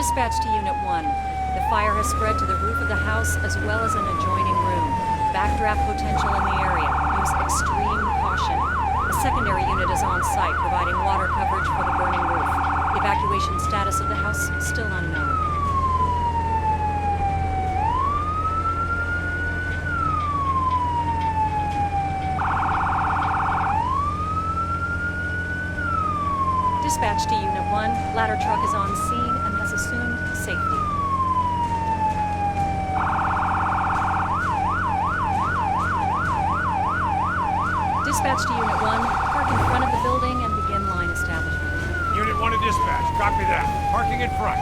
Dispatch to Unit 1. The fire has spread to the roof of the house as well as an adjoining room. Backdraft potential in the area. Use extreme caution. A secondary unit is on site, providing water coverage for the burning roof. Evacuation status of the house still unknown. Dispatch to Unit 1. Ladder truck is on scene and has assumed safety. Dispatch to Unit 1. Park in front of the building and begin line establishment. Unit 1 to dispatch. Copy that. Parking in front.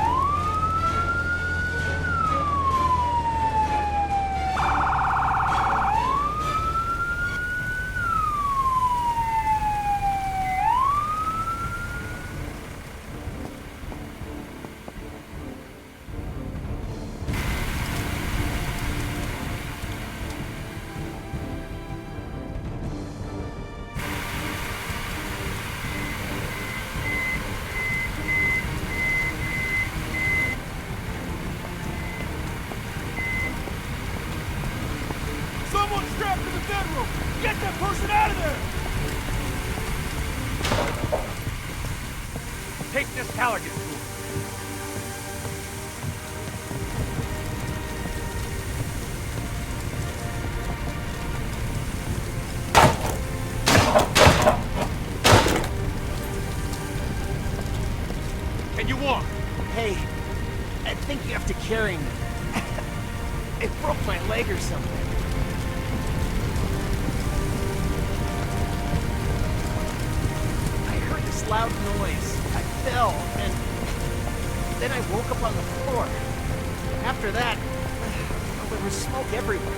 Someone strapped to the bedroom! Get that person out of there! Take this Callaghan to him. Can you walk? Hey, I think you have to carry me. It broke my leg or something. I heard this loud noise. I fell, and then I woke up on the floor. After that, there was smoke everywhere.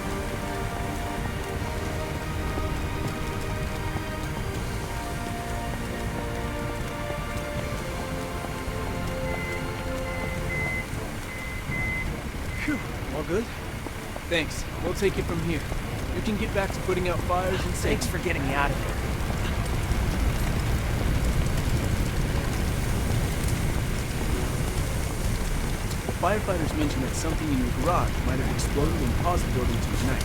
Phew, all good? Thanks. We'll take it from here. You can get back to putting out fires and Thanks for getting me out of here. Firefighters mentioned that something in your garage might have exploded and caused the building to ignite.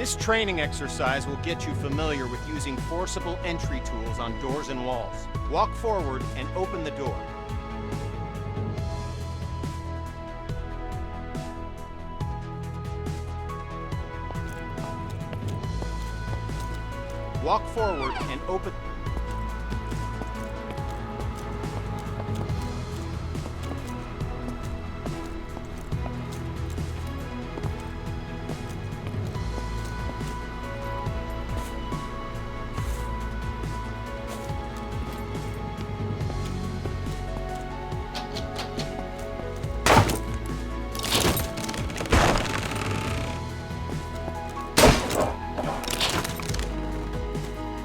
This training exercise will get you familiar with using forcible entry tools on doors and walls. Walk forward and open the door. Walk forward and open.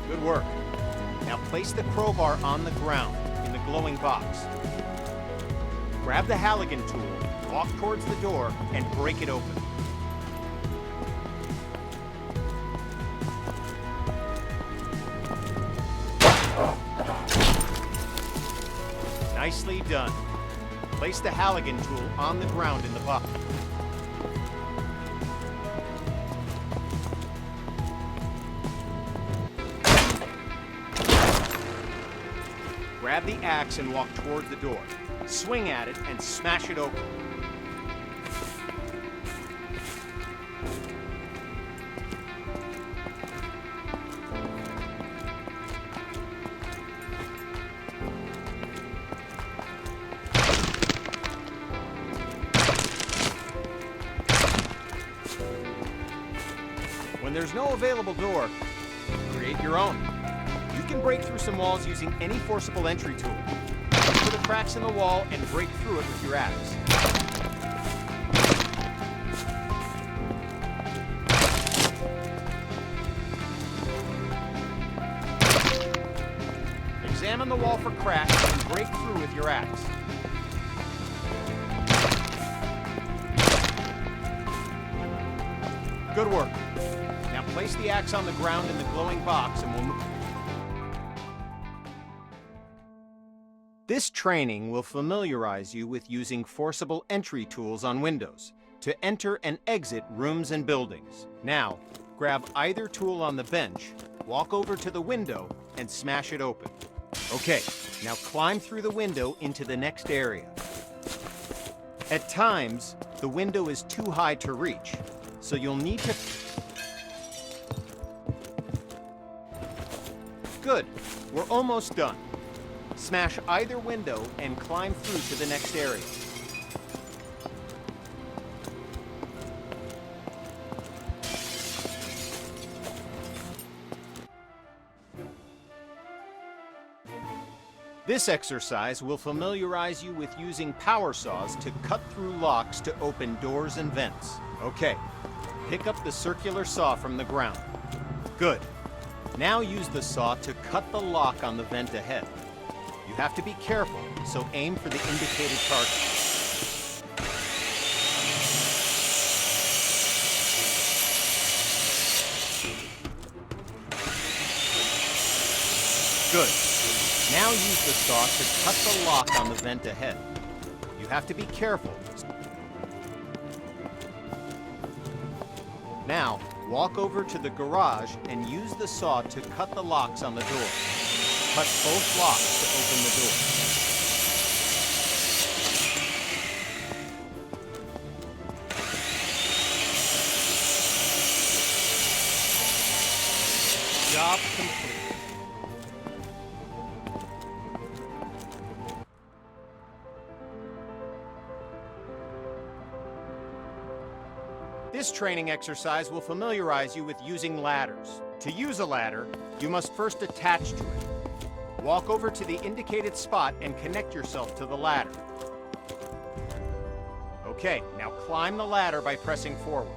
Good work. Now place the crowbar on the ground in the glowing box. Grab the Halligan tool, walk towards the door, and break it open. Nicely done. Place the Halligan tool on the ground in the box. Grab the axe and walk towards the door. Swing at it and smash it open. When there's no available door, create your own. You can break through some walls using any forcible entry tool. Look for the cracks in the wall and break through it with your axe. Examine the wall for cracks and break through with your axe. Good work. Now place the axe on the ground in the glowing box and we'll move. This training will familiarize you with using forcible entry tools on windows to enter and exit rooms and buildings. Now, grab either tool on the bench, walk over to the window, and smash it open. Okay, now climb through the window into the next area. At times, the window is too high to reach, so you'll need to... Good, we're almost done. Smash either window and climb through to the next area. This exercise will familiarize you with using power saws to cut through locks to open doors and vents. Okay, pick up the circular saw from the ground. Good. Now use the saw to cut the lock on the vent ahead. You have to be careful, so aim for the indicated target. Good. Now use the saw to cut the lock on the vent ahead. You have to be careful. Now, walk over to the garage and use the saw to cut the locks on the door. Cut both locks to open the door. Job complete. This training exercise will familiarize you with using ladders. To use a ladder, you must first attach to it. Walk over to the indicated spot and connect yourself to the ladder. Okay, now climb the ladder by pressing forward.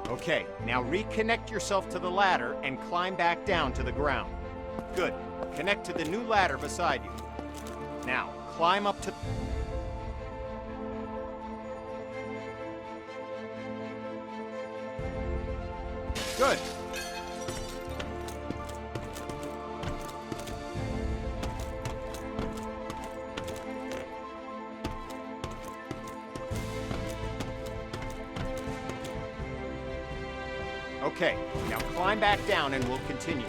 Okay, now reconnect yourself to the ladder and climb back down to the ground. Good. Connect to the new ladder beside you. Now, climb up to... Good. Okay, now climb back down and we'll continue.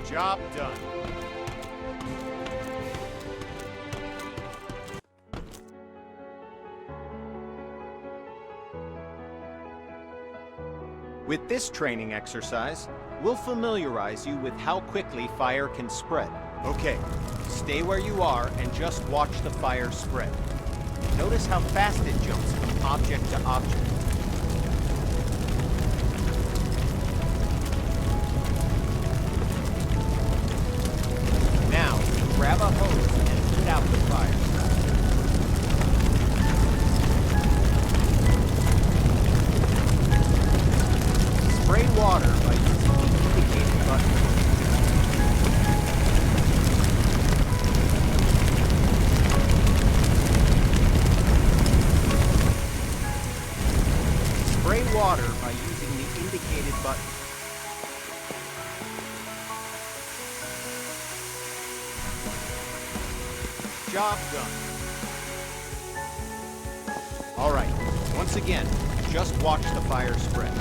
Job done. With this training exercise, we'll familiarize you with how quickly fire can spread. Okay, stay where you are and just watch the fire spread. Notice how fast it jumps from object to object. Now, grab a hose and put out the fire. Spray water by using the indicated button. Spray water by using the indicated button. Job done. All right, once again, just watch the fire spread.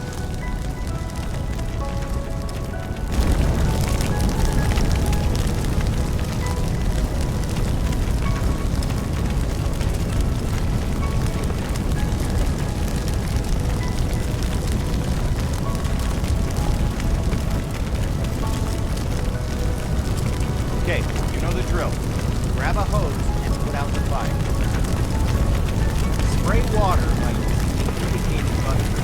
Okay, you know the drill. Grab a hose and put out the fire. Spray water by using the indicated button.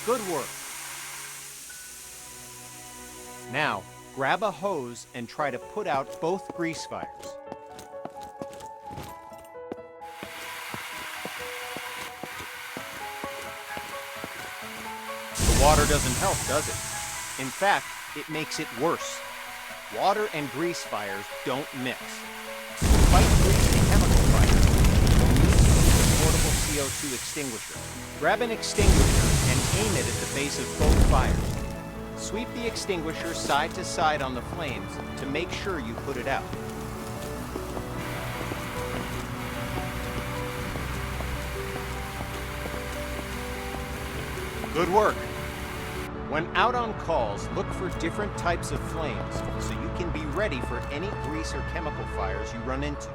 Good work. Now, grab a hose and try to put out both grease fires. The water doesn't help, does it? In fact, it makes it worse. Water and grease fires don't mix. To fight grease and chemical fires, you'll need to use a portable CO2 extinguisher. Grab an extinguisher and aim it at the base of both fires. Sweep the extinguisher side to side on the flames to make sure you put it out. Good work. When out on calls, look for different types of flames so you can be ready for any grease or chemical fires you run into.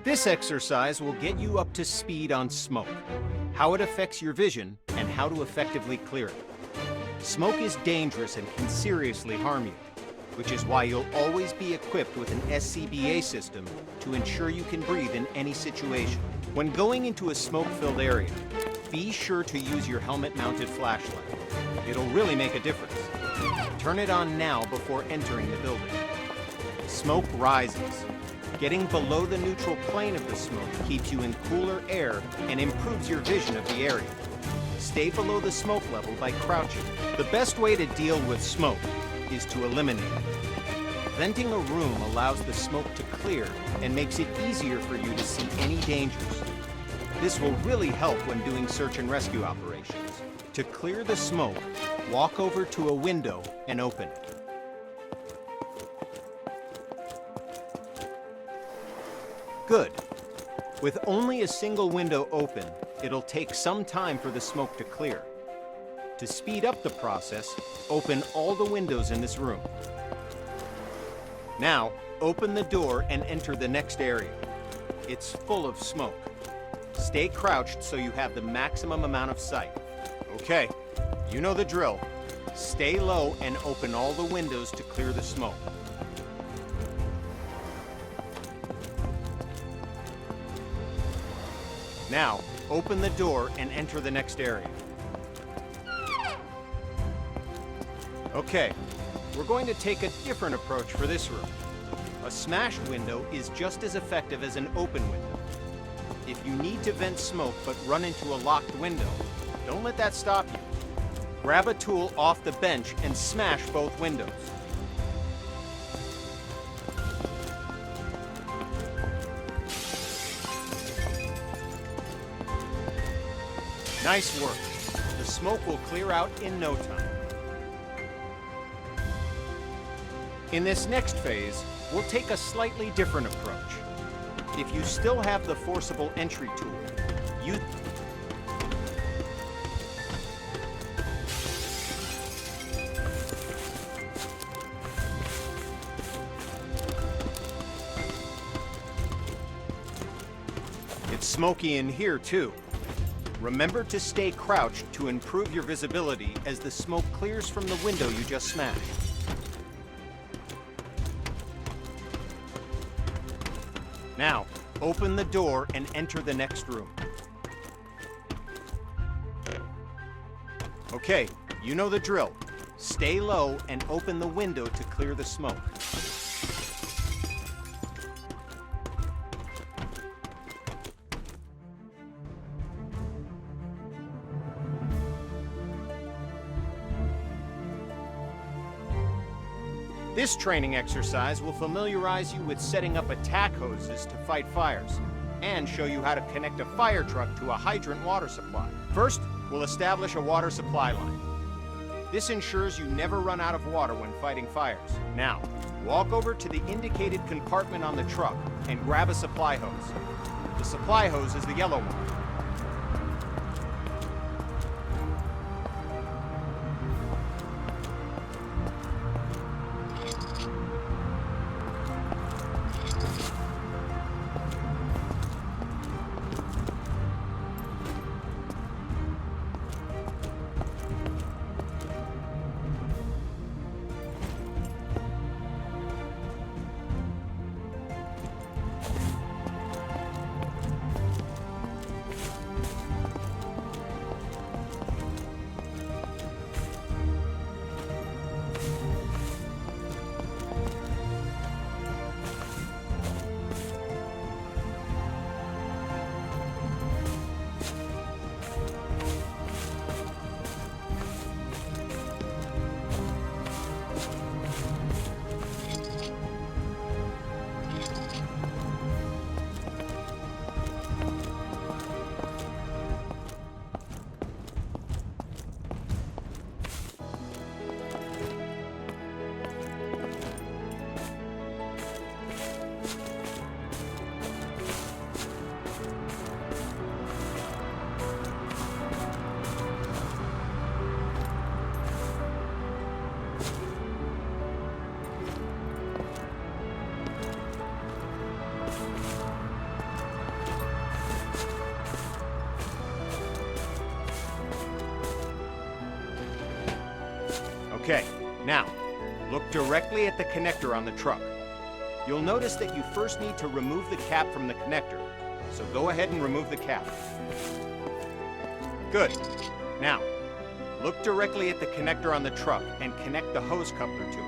This exercise will get you up to speed on smoke, how it affects your vision, and how to effectively clear it. Smoke is dangerous and can seriously harm you, which is why you'll always be equipped with an SCBA system to ensure you can breathe in any situation. When going into a smoke-filled area, be sure to use your helmet-mounted flashlight. It'll really make a difference. Turn it on now before entering the building. Smoke rises. Getting below the neutral plane of the smoke keeps you in cooler air and improves your vision of the area. Stay below the smoke level by crouching. The best way to deal with smoke is to eliminate it. Venting a room allows the smoke to clear and makes it easier for you to see any dangers. This will really help when doing search and rescue operations. To clear the smoke, walk over to a window and open it. Good. With only a single window open, it'll take some time for the smoke to clear. To speed up the process, open all the windows in this room. Now, open the door and enter the next area. It's full of smoke. Stay crouched so you have the maximum amount of sight. Okay, you know the drill. Stay low and open all the windows to clear the smoke. Now, open the door and enter the next area. Okay, we're going to take a different approach for this room. A smashed window is just as effective as an open window. If you need to vent smoke but run into a locked window, don't let that stop you. Grab a tool off the bench and smash both windows. Nice work. The smoke will clear out in no time. In this next phase, we'll take a slightly different approach. If you still have the forcible entry tool, you... It's smoky in here, too. Remember to stay crouched to improve your visibility as the smoke clears from the window you just smashed. Now, open the door and enter the next room. Okay, you know the drill. Stay low and open the window to clear the smoke. This training exercise will familiarize you with setting up attack hoses to fight fires, and show you how to connect a fire truck to a hydrant water supply. First, we'll establish a water supply line. This ensures you never run out of water when fighting fires. Now, walk over to the indicated compartment on the truck and grab a supply hose. The supply hose is the yellow one. Okay, now, look directly at the connector on the truck. You'll notice that you first need to remove the cap from the connector, so go ahead and remove the cap. Good. Now, look directly at the connector on the truck and connect the hose coupler to it.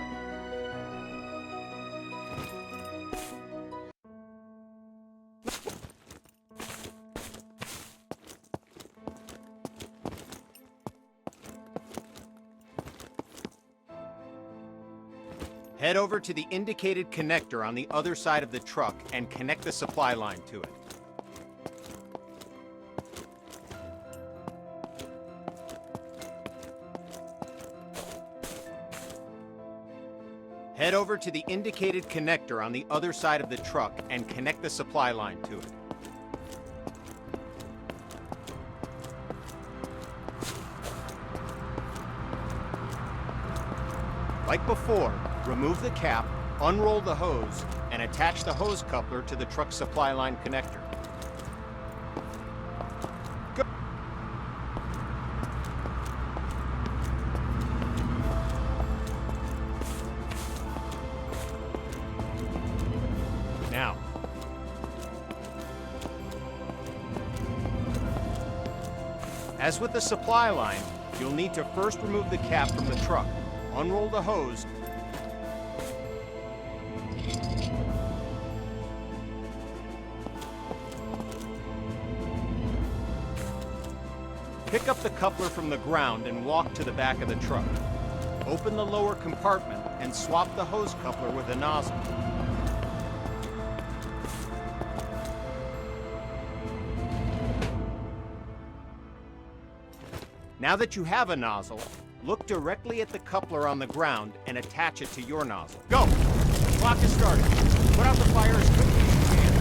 Head over to the indicated connector on the other side of the truck and connect the supply line to it. Head over to the indicated connector on the other side of the truck and connect the supply line to it. Like before, remove the cap, unroll the hose, and attach the hose coupler to the truck supply line connector. Go. Now, As with the supply line, you'll need to first remove the cap from the truck, unroll the hose, pick up the coupler from the ground and walk to the back of the truck. Open the lower compartment and swap the hose coupler with a nozzle. Now that you have a nozzle, look directly at the coupler on the ground and attach it to your nozzle. Go! The clock is starting. Put out the fire as quickly as you can.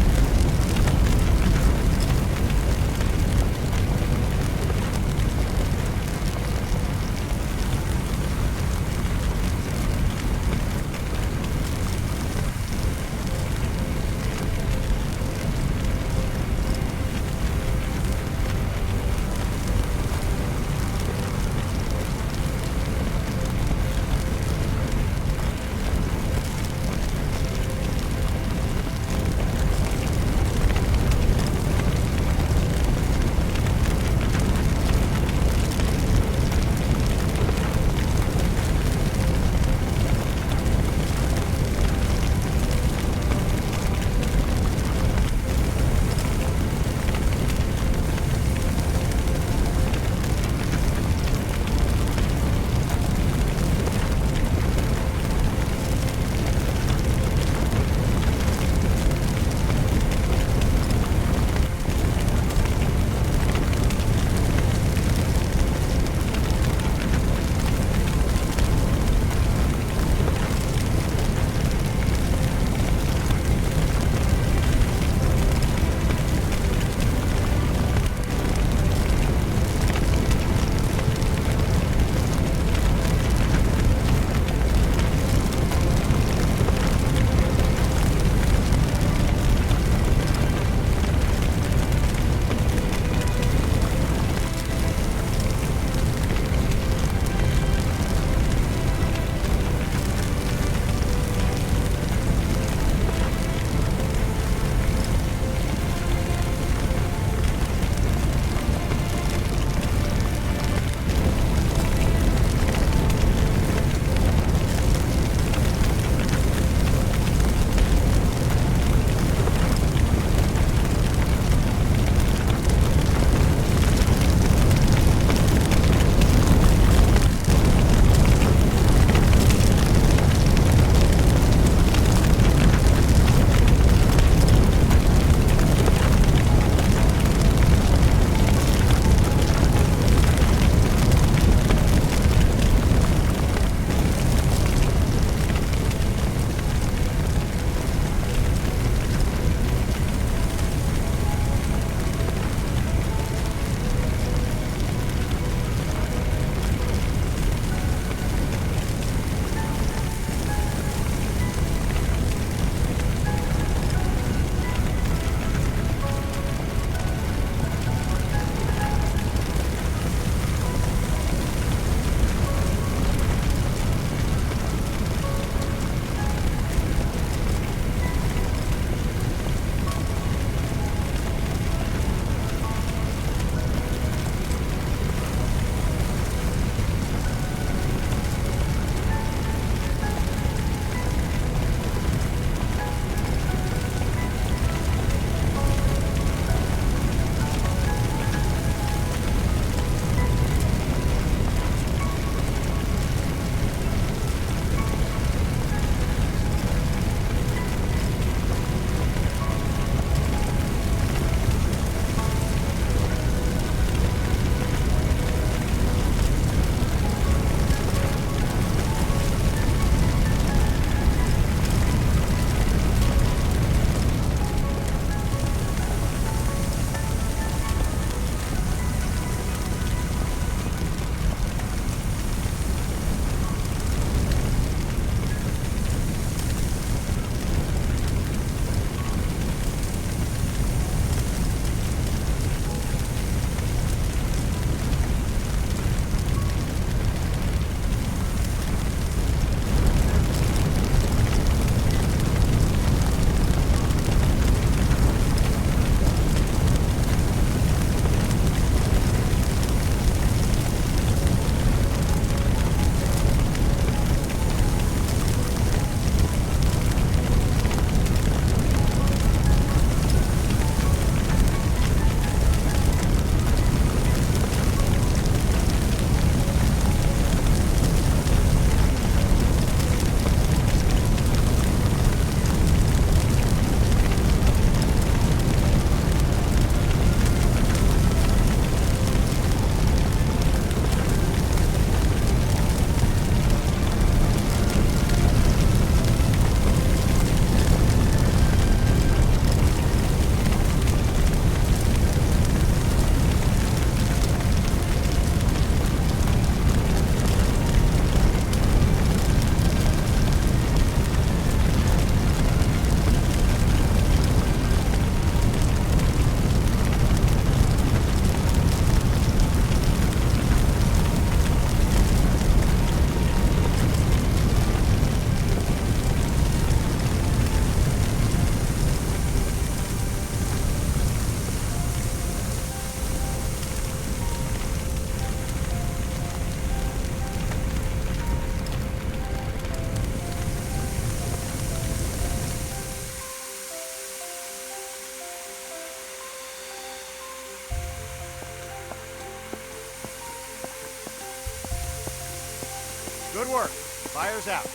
Good work. Fire's out.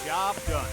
Job done.